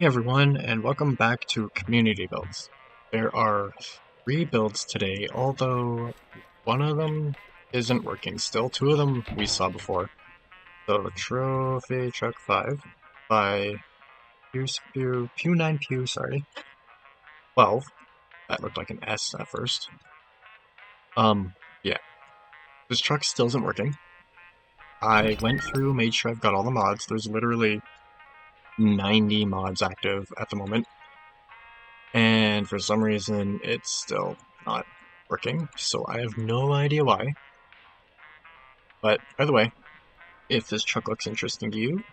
Hey everyone, and welcome back to Community Builds. There are 3 builds today, although one of them isn't working still. 2 of them we saw before. So Trophy Truck 5 by Pew9Pew, sorry. 12. That looked like an S at first. Yeah. This truck still isn't working. I went through, made sure I've got all the mods. There's literally 90 mods active at the moment. And for some reason it's still not working, so I have no idea why. But by the way, if this truck looks interesting to you,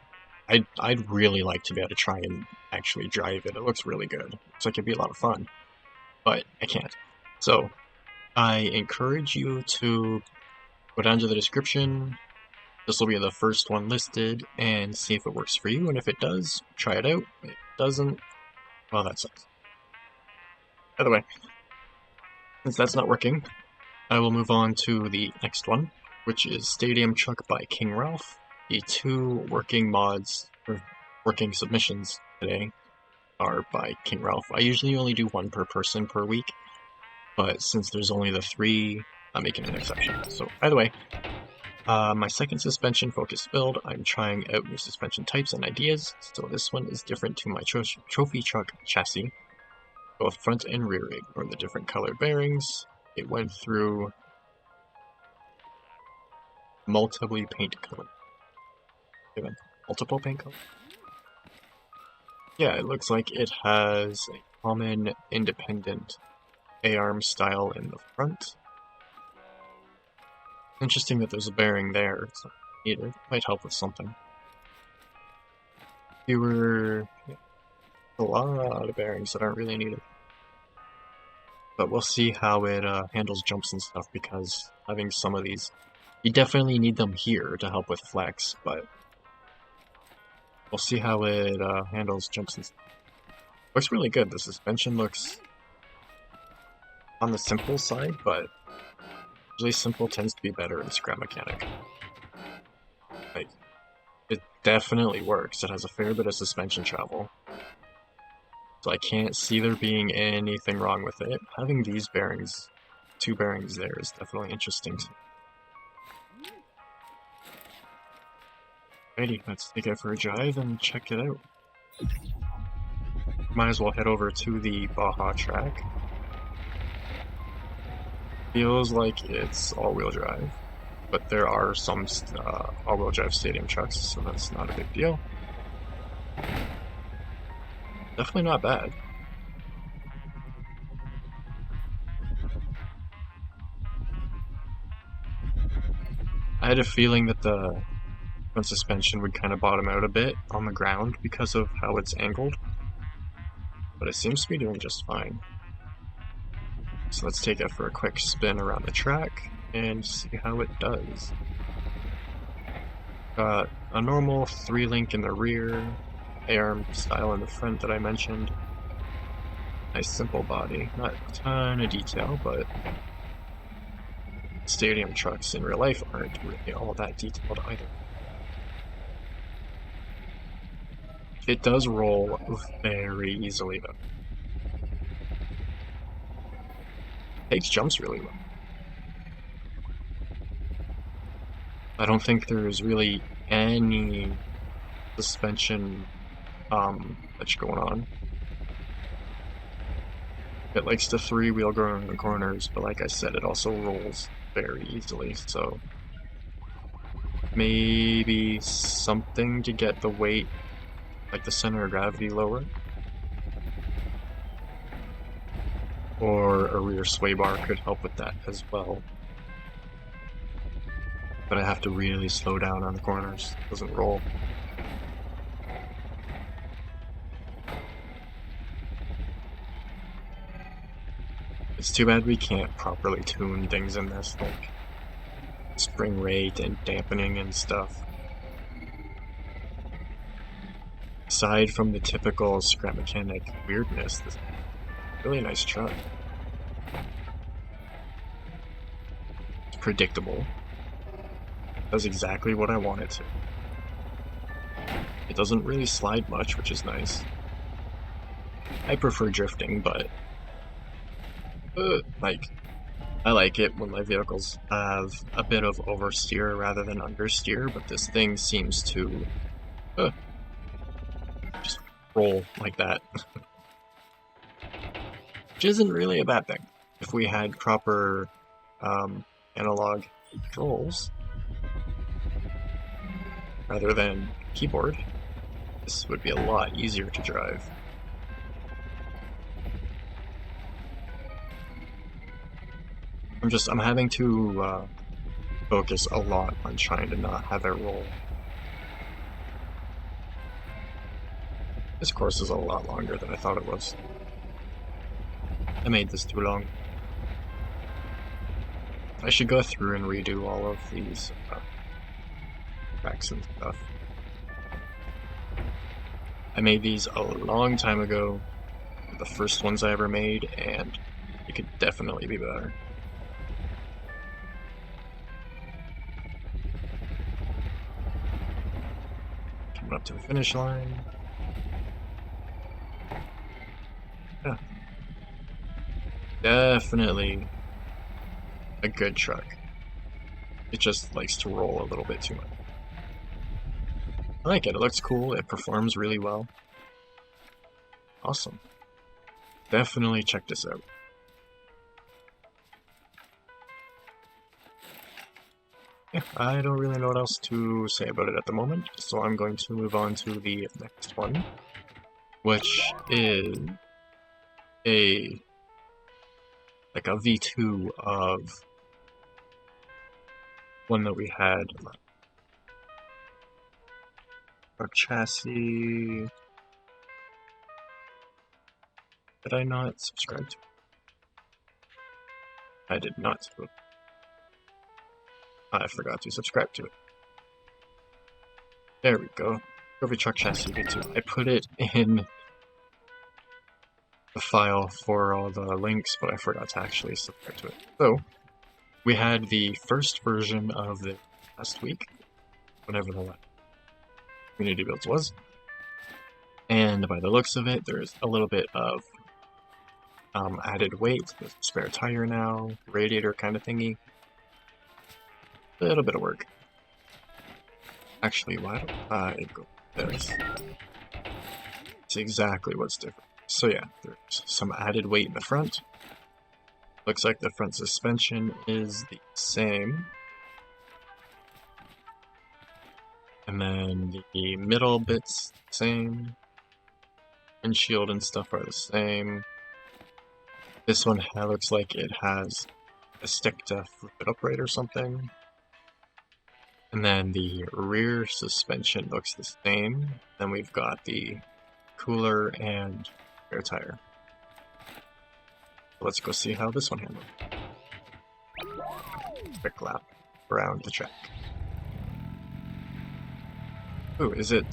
I'd really like to be able to try and actually drive it. It looks really good. Looks like it'd be a lot of fun, but I can't. So I encourage you to go down to the description. This will be the first one listed, and see if it works for you. And if it does, try it out. If it doesn't, well, that sucks. By the way, since that's not working, I will move on to the next one, which is Stadium Truck by King Ralph. The 2 working mods, or working submissions today, are by King Ralph. I usually only do 1 per person per week, but since there's only the 3, I'm making an exception. So, by the way, my second suspension focus build, I'm trying out new suspension types and ideas, so this one is different to my trophy truck chassis. Both front and rear ignore the different colored bearings. It went through multiple paint colors. Multiple paint colors? Yeah, it looks like it has a common independent A-arm style in the front. Interesting that there's a bearing there. It's not needed. It might help with something. Fewer... Yeah, a lot of bearings that aren't really needed. But we'll see how it handles jumps and stuff, because having some of these, you definitely need them here to help with flex, but we'll see how it handles jumps and stuff. Looks really good. The suspension looks on the simple side, but usually simple tends to be better in scrap mechanic. Like, it definitely works. It has a fair bit of suspension travel. So I can't see there being anything wrong with it. Having these bearings, 2 bearings there, is definitely interesting to me. Alrighty, let's take it for a drive and check it out. Might as well head over to the Baja track. Feels like it's all-wheel drive, but there are some all-wheel drive stadium trucks, so that's not a big deal. Definitely not bad. I had a feeling that the front suspension would kind of bottom out a bit on the ground because of how it's angled, but it seems to be doing just fine. So let's take it for a quick spin around the track and see how it does. Got a normal 3-link in the rear, A-arm style in the front that I mentioned. Nice simple body, not a ton of detail, but stadium trucks in real life aren't really all that detailed either. It does roll very easily though. Takes jumps really well. I don't think there's really any suspension that's going on. It likes to 3-wheel go around the corners, but like I said, it also rolls very easily, so maybe something to get the weight, like the center of gravity, lower. Or a rear sway bar could help with that as well. But I have to really slow down on the corners. It doesn't roll. It's too bad we can't properly tune things in this, like spring rate and dampening and stuff. Aside from the typical scrap mechanic weirdness, this is a really nice truck. It's predictable. Does exactly what I want it to. It doesn't really slide much, which is nice. I prefer drifting, but like I like it when my vehicles have a bit of oversteer rather than understeer, but this thing seems to just roll like that, which isn't really a bad thing. If we had proper analog controls rather than keyboard, this would be a lot easier to drive. I'm having to focus a lot on trying to not have it roll. This course is a lot longer than I thought it was. I made this too long. I should go through and redo all of these tracks and stuff. I made these a long time ago, the first ones I ever made, and it could definitely be better. Coming up to the finish line. Yeah. Definitely a good truck. It just likes to roll a little bit too much. I like it. It looks cool. It performs really well. Awesome. Definitely check this out. Yeah, I don't really know what else to say about it at the moment, so I'm going to move on to the next one, which is a V2 of one that we had. Our chassis. Did I not subscribe to it? I did not. I forgot to subscribe to it. There we go. Every truck chassis V2. I put it in the file for all the links, but I forgot to actually subscribe to it. So, we had the first version of the last week, whenever the last community builds was, and by the looks of it, there's a little bit of added weight. There's a spare tire now, radiator kind of thingy. A little bit of work. Actually, why don't I go there? It's exactly what's different. So yeah, there's some added weight in the front. Looks like the front suspension is the same. And then the middle bit's the same. Windshield and stuff are the same. This one looks like it has a stick to flip it upright or something. And then the rear suspension looks the same. Then we've got the cooler and spare tire. Let's go see how this one handles. Quick lap around the track. Ooh, is it?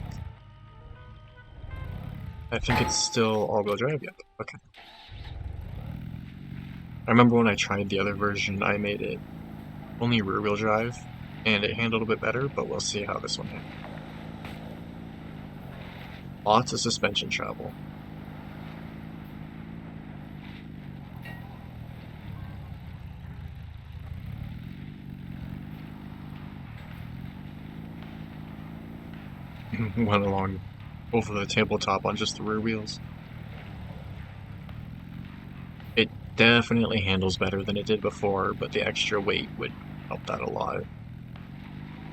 I think it's still all-wheel drive yet. Okay. I remember when I tried the other version, I made it only rear-wheel drive, and it handled a bit better, but we'll see how this one handles. Lots of suspension travel. Went along over the tabletop on just the rear wheels. It definitely handles better than it did before, but the extra weight would help that a lot.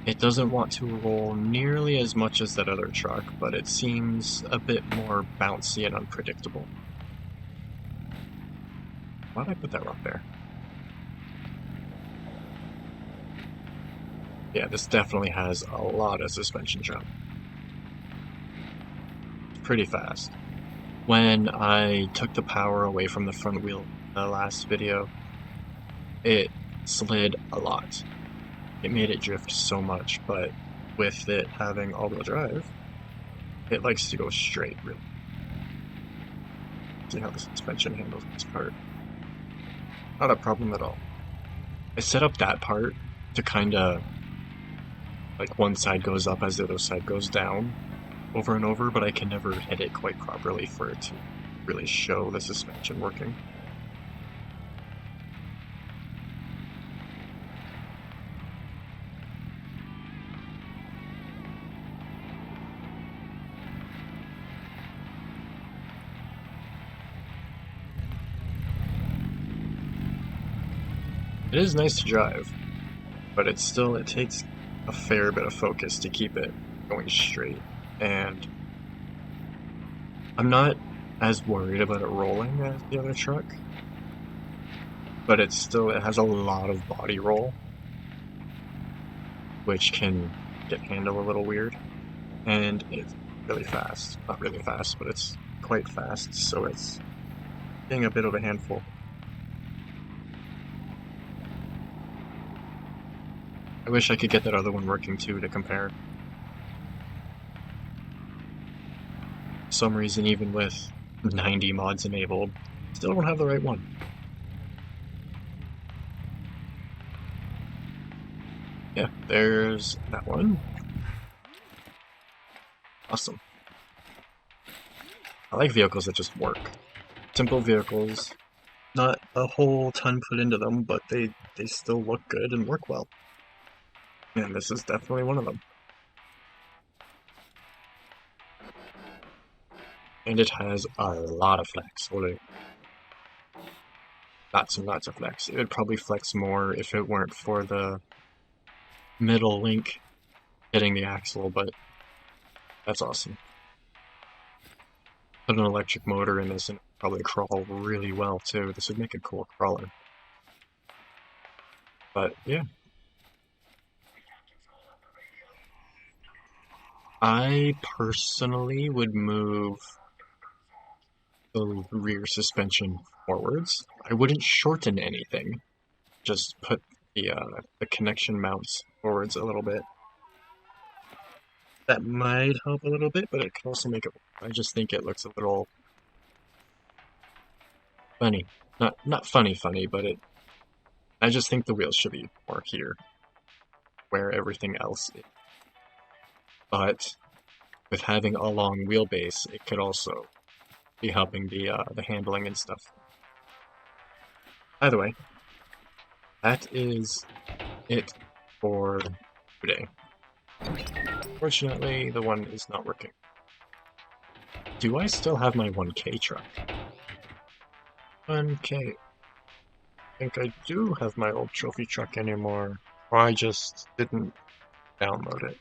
It doesn't want to roll nearly as much as that other truck, but it seems a bit more bouncy and unpredictable. Why'd I put that rock there? Yeah, this definitely has a lot of suspension travel. Pretty fast. When I took the power away from the front wheel in the last video, it slid a lot. It made it drift so much, but with it having all-wheel drive, it likes to go straight, really. See how the suspension handles this part. Not a problem at all. I set up that part to kinda, like one side goes up as the other side goes down, over and over, but I can never hit it quite properly for it to really show the suspension working. It is nice to drive, but it takes a fair bit of focus to keep it going straight. And I'm not as worried about it rolling as the other truck, but it has a lot of body roll, which can handle a little weird. And it's really fast. Not really fast, but it's quite fast, so it's being a bit of a handful. I wish I could get that other one working too to compare. For some reason, even with 90 mods enabled, still don't have the right one. Yeah, there's that one. Awesome. I like vehicles that just work. Simple vehicles, not a whole ton put into them, but they still look good and work well. And this is definitely one of them. And it has a lot of flex. Holy. Lots and lots of flex. It would probably flex more if it weren't for the middle link hitting the axle, but that's awesome. Put an electric motor in this and probably crawl really well too. This would make a cool crawler. But yeah. I personally would move the rear suspension forwards. I wouldn't shorten anything. Just put the connection mounts forwards a little bit. That might help a little bit, but it can also make it. I just think it looks a little funny. Not funny, but it. I just think the wheels should be more here, where everything else is. But with having a long wheelbase, it could also be helping the handling and stuff. Either way, that is it for today. Fortunately, the one is not working. Do I still have my 1K truck? 1K. I think I do have my old trophy truck anymore, or I just didn't download it.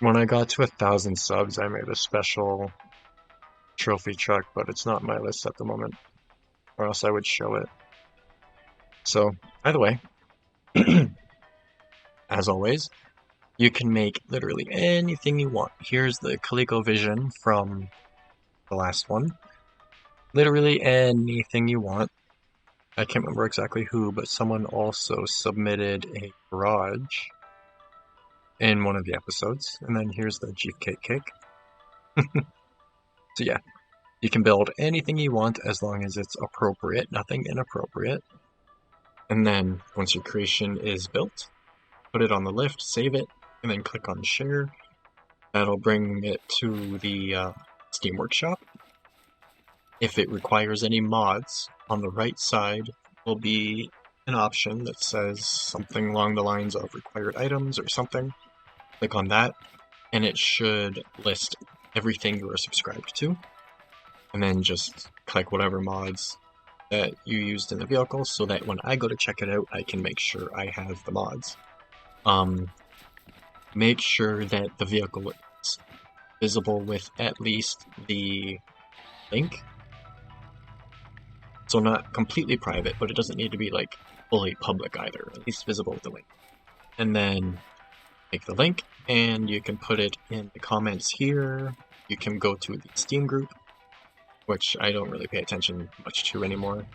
When I got to 1,000 subs, I made a special trophy truck, but it's not on my list at the moment, or else I would show it. So, either way, as always, you can make literally anything you want. Here's the ColecoVision from the last one. Literally anything you want. I can't remember exactly who, but someone also submitted a garage in one of the episodes. And then here's the Cheesecake Cake. So yeah, you can build anything you want as long as it's appropriate, nothing inappropriate. And then once your creation is built, put it on the lift, save it, and then click on share. That'll bring it to the Steam Workshop. If it requires any mods, on the right side will be an option that says something along the lines of required items or something. Click on that, and it should list everything you are subscribed to. And then just click whatever mods that you used in the vehicle so that when I go to check it out, I can make sure I have the mods. Make sure that the vehicle is visible with at least the link. So not completely private, but it doesn't need to be like fully public either, at least visible with the link. And then take the link and you can put it in the comments here. You can go to the Steam group, which I don't really pay attention much to anymore.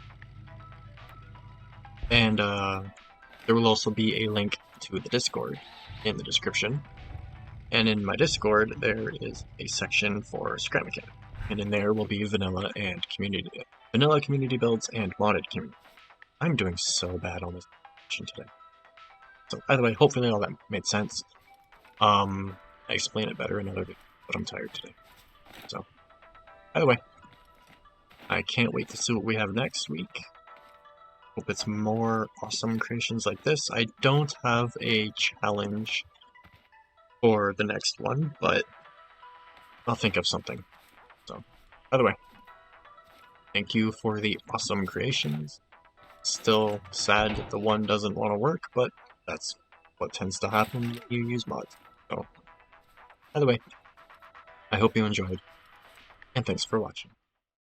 And there will also be a link to the Discord in the description. And in my Discord, there is a section for Scrap Mechanic. And in there will be vanilla community builds and modded community. I'm doing so bad on this today. So either way, hopefully all that made sense. I explain it better in another video, but I'm tired today. So Either way, I can't wait to see what we have next week. Hope it's more awesome creations like this. I don't have a challenge for the next one, but I'll think of something. So, either way, thank you for the awesome creations. Still sad that the one doesn't want to work, but that's what tends to happen when you use mods. So, either way, I hope you enjoyed, and thanks for watching.